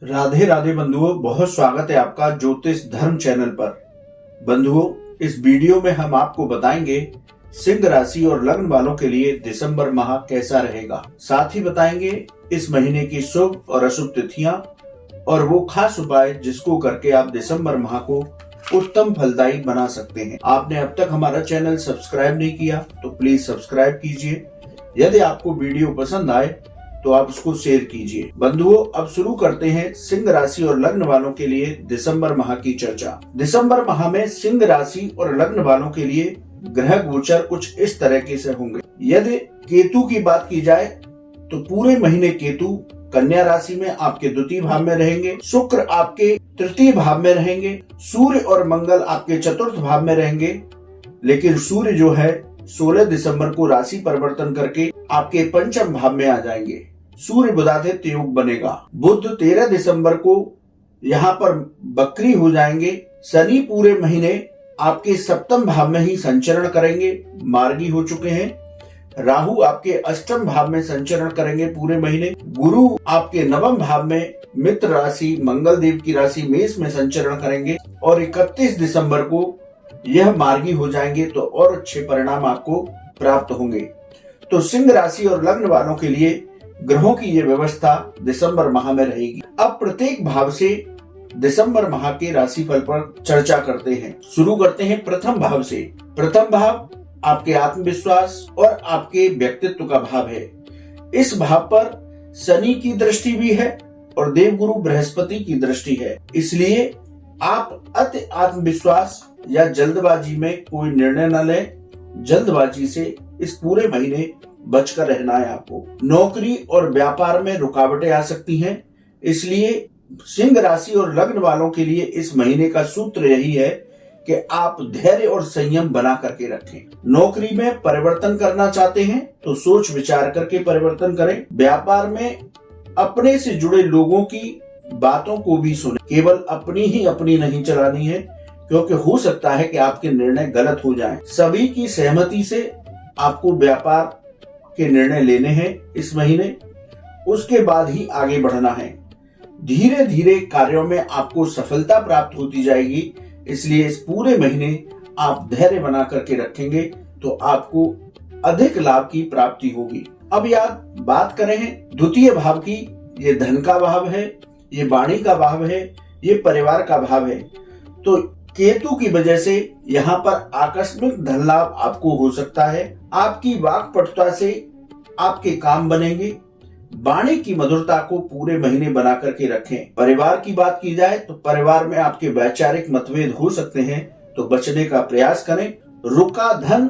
राधे राधे बंधुओं, बहुत स्वागत है आपका ज्योतिष धर्म चैनल पर। बंधुओं, इस वीडियो में हम आपको बताएंगे सिंह राशि और लग्न वालों के लिए दिसंबर माह कैसा रहेगा। साथ ही बताएंगे इस महीने की शुभ और अशुभ तिथियां और वो खास उपाय जिसको करके आप दिसंबर माह को उत्तम फलदायी बना सकते हैं। आपने अब तक हमारा चैनल सब्सक्राइब नहीं किया तो प्लीज सब्सक्राइब कीजिए। यदि आपको वीडियो पसंद आए तो आप उसको शेयर कीजिए। बंधुओं, अब शुरू करते हैं सिंह राशि और लग्न वालों के लिए दिसंबर माह की चर्चा। दिसंबर माह में सिंह राशि और लग्न वालों के लिए ग्रह गोचर कुछ इस तरीके से होंगे। यदि केतु की बात की जाए तो पूरे महीने केतु कन्या राशि में आपके द्वितीय भाव में रहेंगे, शुक्र आपके तृतीय भाव में रहेंगे, सूर्य और मंगल आपके चतुर्थ भाव में रहेंगे। लेकिन सूर्य जो है 16 दिसंबर को राशि परिवर्तन करके आपके पंचम भाव में आ जाएंगे। सूर्य बुधादित्य योग बनेगा। बुध 13 दिसंबर को यहाँ पर बकरी हो जाएंगे। शनि पूरे महीने आपके सप्तम भाव में ही संचरण करेंगे, मार्गी हो चुके हैं। राहु आपके अष्टम भाव में संचरण करेंगे पूरे महीने। गुरु आपके नवम भाव में मित्र राशि मंगल देव की राशि मेष में संचरण करेंगे और 31 दिसंबर को यह मार्गी हो जाएंगे, तो और अच्छे परिणाम आपको प्राप्त होंगे। तो सिंह राशि और लग्न वालों के लिए ग्रहों की ये व्यवस्था दिसंबर माह में रहेगी। अब प्रत्येक भाव से दिसंबर माह के राशिफल पर चर्चा करते हैं। शुरू करते हैं प्रथम भाव से। प्रथम भाव आपके आत्मविश्वास और आपके व्यक्तित्व का भाव है। इस भाव पर शनि की दृष्टि भी है और देवगुरु बृहस्पति की दृष्टि है, इसलिए आप अति आत्मविश्वास या जल्दबाजी में कोई निर्णय न लें। जल्दबाजी से इस पूरे महीने बचकर रहना है आपको। नौकरी और व्यापार में रुकावटें आ सकती हैं, इसलिए सिंह राशि और लग्न वालों के लिए इस महीने का सूत्र यही है कि आप धैर्य और संयम बना करके रखें। नौकरी में परिवर्तन करना चाहते हैं तो सोच विचार करके परिवर्तन करें। व्यापार में अपने से जुड़े लोगों की बातों को भी सुने, केवल अपनी ही अपनी नहीं चलानी है, क्योंकि हो सकता है कि आपके निर्णय गलत हो जाएं। सभी की सहमति से आपको व्यापार के निर्णय लेने हैं इस महीने, उसके बाद ही आगे बढ़ना है। धीरे धीरे कार्यों में आपको सफलता प्राप्त होती जाएगी, इसलिए इस पूरे महीने आप धैर्य बना करके रखेंगे तो आपको अधिक लाभ की प्राप्ति होगी। अब यार बात करें द्वितीय भाव की, ये धन का भाव है, ये वाणी का भाव है, ये परिवार का भाव है। तो केतु की वजह से यहाँ पर आकस्मिक धन लाभ आपको हो सकता है। आपकी वाक्पटुता से आपके काम बनेंगे। वाणी की मधुरता को पूरे महीने बना करके रखें। परिवार की बात की जाए तो परिवार में आपके वैचारिक मतभेद हो सकते हैं, तो बचने का प्रयास करें। रुका धन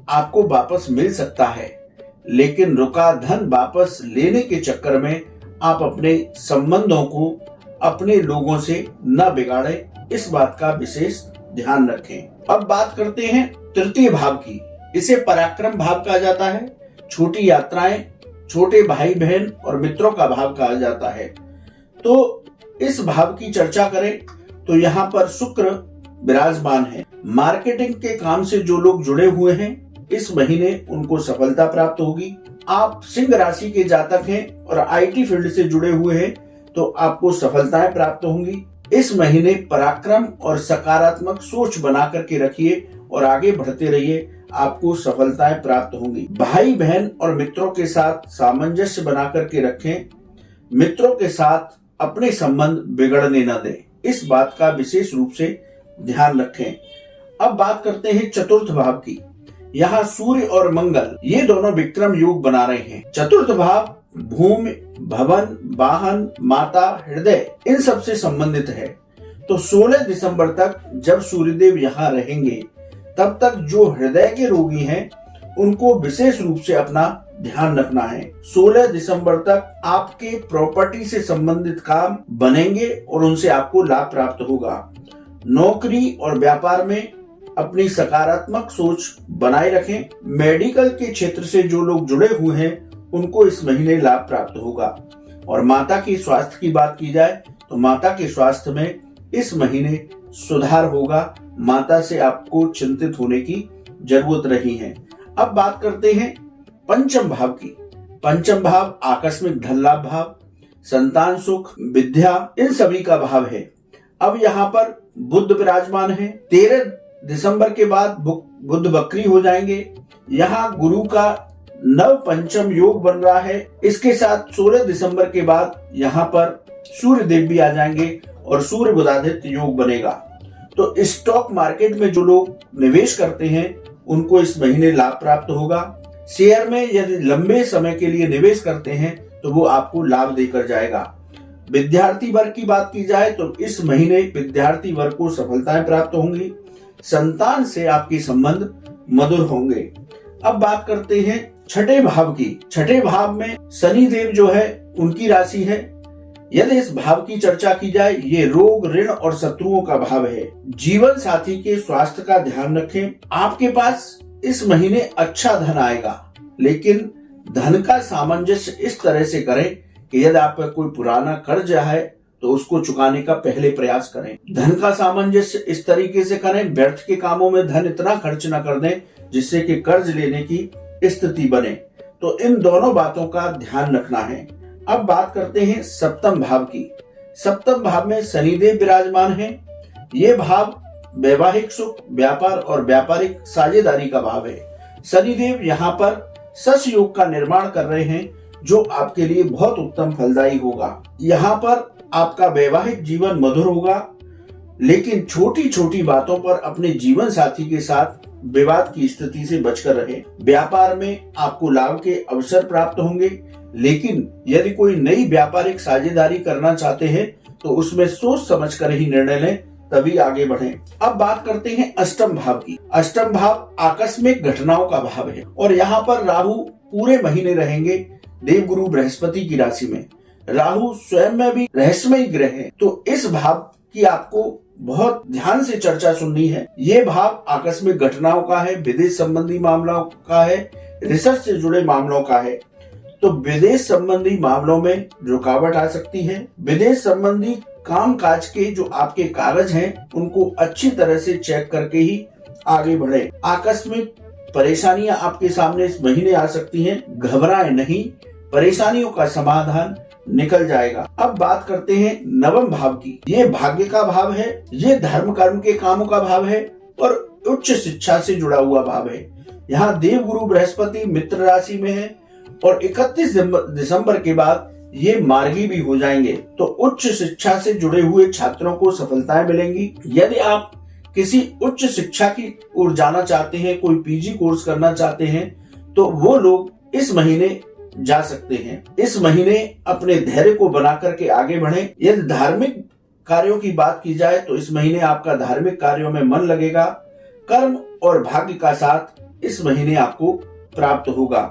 आपको वापस मिल सकता है, लेकिन रुका धन वापस लेने के चक्कर में आप अपने संबंधों को अपने लोगों से न बिगाड़ें, इस बात का विशेष ध्यान रखें। अब बात करते हैं तृतीय भाव की। इसे पराक्रम भाव कहा जाता है। छोटी यात्राएं, छोटे भाई बहन और मित्रों का भाव कहा जाता है। तो इस भाव की चर्चा करें तो यहाँ पर शुक्र विराजमान है। मार्केटिंग के काम से जो लोग जुड़े हुए हैं इस महीने उनको सफलता प्राप्त होगी। आप सिंह राशि के जातक हैं और आईटी फील्ड से जुड़े हुए हैं तो आपको सफलताएं प्राप्त होंगी। इस महीने पराक्रम और सकारात्मक सोच बना करके रखिए और आगे बढ़ते रहिए, आपको सफलताएं प्राप्त होंगी। भाई बहन और मित्रों के साथ सामंजस्य बना करके रखें। मित्रों के साथ अपने संबंध बिगड़ने न दें, इस बात का विशेष रूप से ध्यान रखें। अब बात करते हैं चतुर्थ भाव की। यहाँ सूर्य और मंगल ये दोनों विक्रम योग बना रहे हैं। चतुर्थ भाव भूमि, भवन, वाहन, माता, हृदय इन सब से संबंधित है। तो 16 दिसंबर तक जब सूर्यदेव यहाँ रहेंगे तब तक जो हृदय के रोगी हैं उनको विशेष रूप से अपना ध्यान रखना है। 16 दिसंबर तक आपके प्रॉपर्टी से संबंधित काम बनेंगे और उनसे आपको लाभ प्राप्त होगा। नौकरी और व्यापार में अपनी सकारात्मक सोच बनाए रखें। मेडिकल के क्षेत्र से जो लोग जुड़े हुए हैं उनको इस महीने लाभ प्राप्त होगा। और माता की स्वास्थ्य की बात की जाए तो माता के स्वास्थ्य में इस महीने सुधार होगा। माता से आपको चिंतित होने की जरूरत नहीं है। अब बात करते हैं पंचम भाव की। पंचम भाव आकस्मिक धन लाभ भाव। संतान सुख, विद्या, इन सभी का भाव है। अब यहाँ पर बुध विराजमान है। 13 दिसंबर के बाद बुध वक्री हो जाएंगे। यहाँ गुरु का नव पंचम योग बन रहा है। इसके साथ 16 दिसंबर के बाद यहाँ पर सूर्य देव भी आ जाएंगे और सूर्य बुधादित्य योग बनेगा। तो स्टॉक मार्केट में जो लोग निवेश करते हैं उनको इस महीने लाभ प्राप्त होगा। शेयर में यदि लंबे समय के लिए निवेश करते हैं तो वो आपको लाभ देकर जाएगा। विद्यार्थी वर्ग की बात की जाए तो इस महीने विद्यार्थी वर्ग को सफलताएं प्राप्त होंगी। संतान से आपके संबंध मधुर होंगे। अब बात करते हैं छठे भाव की। छठे भाव में शनि देव जो है उनकी राशि है। यदि इस भाव की चर्चा की जाए, ये रोग, ऋण और शत्रुओं का भाव है। जीवन साथी के स्वास्थ्य का ध्यान रखें। आपके पास इस महीने अच्छा धन आएगा, लेकिन धन का सामंजस्य इस तरह से करें कि यदि आप पर कोई पुराना कर्ज है तो उसको चुकाने का पहले प्रयास करें। धन का सामंजस्य इस तरीके से करें, व्यर्थ के कामों में धन इतना खर्च न कर दें जिससे कि कर्ज लेने की स्थिति बने। तो इन दोनों बातों का ध्यान रखना है। अब बात करते हैं सप्तम भाव की। सप्तम भाव में शनिदेव विराजमान है। ये भाव वैवाहिक सुख, व्यापार और व्यापारिक साझेदारी का भाव है। शनिदेव यहाँ पर सस योग का निर्माण कर रहे हैं जो आपके लिए बहुत उत्तम फलदायी होगा। यहाँ पर आपका वैवाहिक जीवन मधुर होगा, लेकिन छोटी छोटी बातों पर अपने जीवन साथी के साथ विवाद की स्थिति से बचकर रहे। व्यापार में आपको लाभ के अवसर प्राप्त होंगे, लेकिन यदि कोई नई व्यापारिक साझेदारी करना चाहते हैं तो उसमें सोच समझ कर ही निर्णय लें, तभी आगे बढ़ें। अब बात करते हैं अष्टम भाव की। अष्टम भाव आकस्मिक घटनाओं का भाव है और यहाँ पर राहु पूरे महीने रहेंगे देवगुरु बृहस्पति की राशि में। राहु स्वयं में भी रहस्यमय ग्रह है, तो इस भाव की आपको बहुत ध्यान से चर्चा सुननी है। ये भाव आकस्मिक घटनाओं का है, विदेश संबंधी मामलों का है, रिसर्च से जुड़े मामलों का है। तो विदेश संबंधी मामलों में रुकावट आ सकती है। विदेश संबंधी काम काज के जो आपके कागज हैं उनको अच्छी तरह से चेक करके ही आगे बढ़े। आकस्मिक परेशानियां आपके सामने इस महीने आ सकती हैं, घबराएं नहीं, परेशानियों का समाधान निकल जाएगा। अब बात करते हैं नवम भाव की। ये भाग्य का भाव है, ये धर्म कर्म के कामों का भाव है और उच्च शिक्षा से जुड़ा हुआ भाव है। यहाँ देवगुरु बृहस्पति मित्र राशि में है और 31 दिसंबर के बाद ये मार्गी भी हो जाएंगे। तो उच्च शिक्षा से जुड़े हुए छात्रों को सफलताएं मिलेंगी। यदि आप किसी उच्च शिक्षा की ओर जाना चाहते हैं, कोई पीजी कोर्स करना चाहते हैं, तो वो लोग इस महीने जा सकते हैं। इस महीने अपने धैर्य को बना करके आगे बढ़ें। यदि धार्मिक कार्यों की बात की जाए तो इस महीने आपका धार्मिक कार्यों में मन लगेगा। कर्म और भाग्य का साथ इस महीने आपको प्राप्त होगा।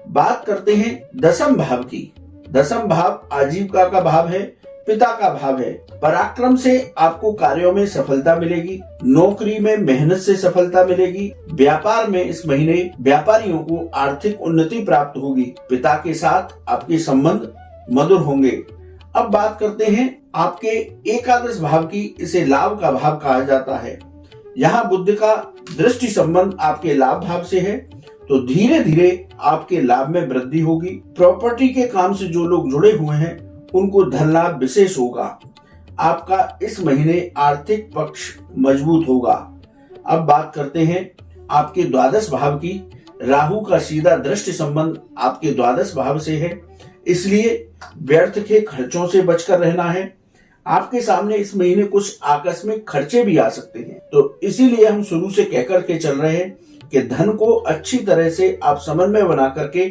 बात करते हैं दसम भाव की। दसम भाव आजीविका का भाव है, पिता का भाव है। पराक्रम से आपको कार्यों में सफलता मिलेगी, नौकरी में मेहनत से सफलता मिलेगी। व्यापार में इस महीने व्यापारियों को आर्थिक उन्नति प्राप्त होगी। पिता के साथ आपके संबंध मधुर होंगे। अब बात करते हैं आपके एकादश भाव की। इसे लाभ का भाव कहा जाता है। यहाँ बुध का दृष्टि संबंध आपके लाभ भाव से है, तो धीरे धीरे आपके लाभ में वृद्धि होगी। प्रॉपर्टी के काम से जो लोग जुड़े हुए हैं उनको धन लाभ विशेष होगा। आपका इस महीने आर्थिक पक्ष मजबूत होगा। अब बात करते हैं आपके द्वादश भाव की। राहु का सीधा दृष्टि संबंध आपके द्वादश भाव से है, इसलिए व्यर्थ के खर्चों से बचकर रहना है। आपके सामने इस महीने कुछ आकस्मिक खर्चे भी आ सकते हैं, तो इसीलिए हम शुरू से कहकर के चल रहे हैं कि धन को अच्छी तरह से आप समन्वय बना करके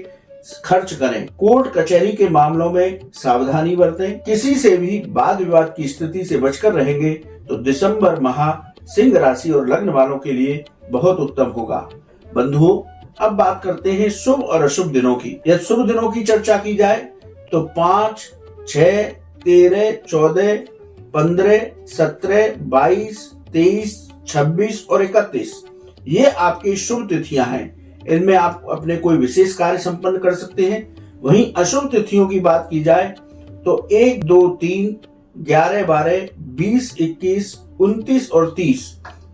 खर्च करें। कोर्ट कचहरी के मामलों में सावधानी बरतें। किसी से भी वाद विवाद की स्थिति से बचकर रहेंगे तो दिसंबर माह सिंह राशि और लग्न वालों के लिए बहुत उत्तम होगा। बंधुओं, अब बात करते हैं शुभ और अशुभ दिनों की। यदि शुभ दिनों की चर्चा की जाए तो 5, 6, 13, 14, 15, 17, 22, 23, 26 और 31 ये आपकी शुभ तिथियां हैं। इनमें आप अपने कोई विशेष कार्य संपन्न कर सकते हैं। वहीं अशुभ तिथियों की बात की जाए तो 1, 2, 3, 11, 12, 20, 21, 29 और 30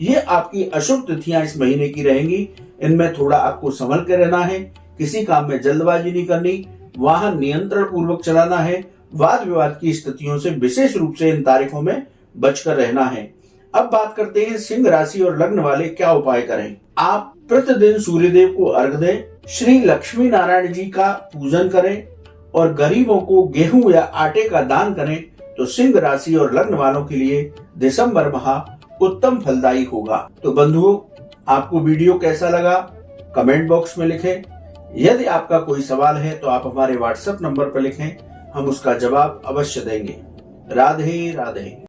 ये आपकी अशुभ तिथियां इस महीने की रहेंगी। इनमें थोड़ा आपको संभल कर रहना है। किसी काम में जल्दबाजी नहीं करनी, वाहन नियंत्रण पूर्वक चलाना है, वाद विवाद की स्थितियों से विशेष रूप से इन तारीखों में बचकर रहना है। अब बात करते हैं सिंह राशि और लग्न वाले क्या उपाय करें। आप प्रतिदिन सूर्यदेव को अर्घ दें, श्री लक्ष्मी नारायण जी का पूजन करें और गरीबों को गेहूं या आटे का दान करें तो सिंह राशि और लग्न वालों के लिए दिसंबर माह उत्तम फलदायी होगा। तो बंधुओं, आपको वीडियो कैसा लगा कमेंट बॉक्स में लिखें। यदि आपका कोई सवाल है तो आप हमारे व्हाट्सएप नंबर पर लिखें, हम उसका जवाब अवश्य देंगे। राधे राधे।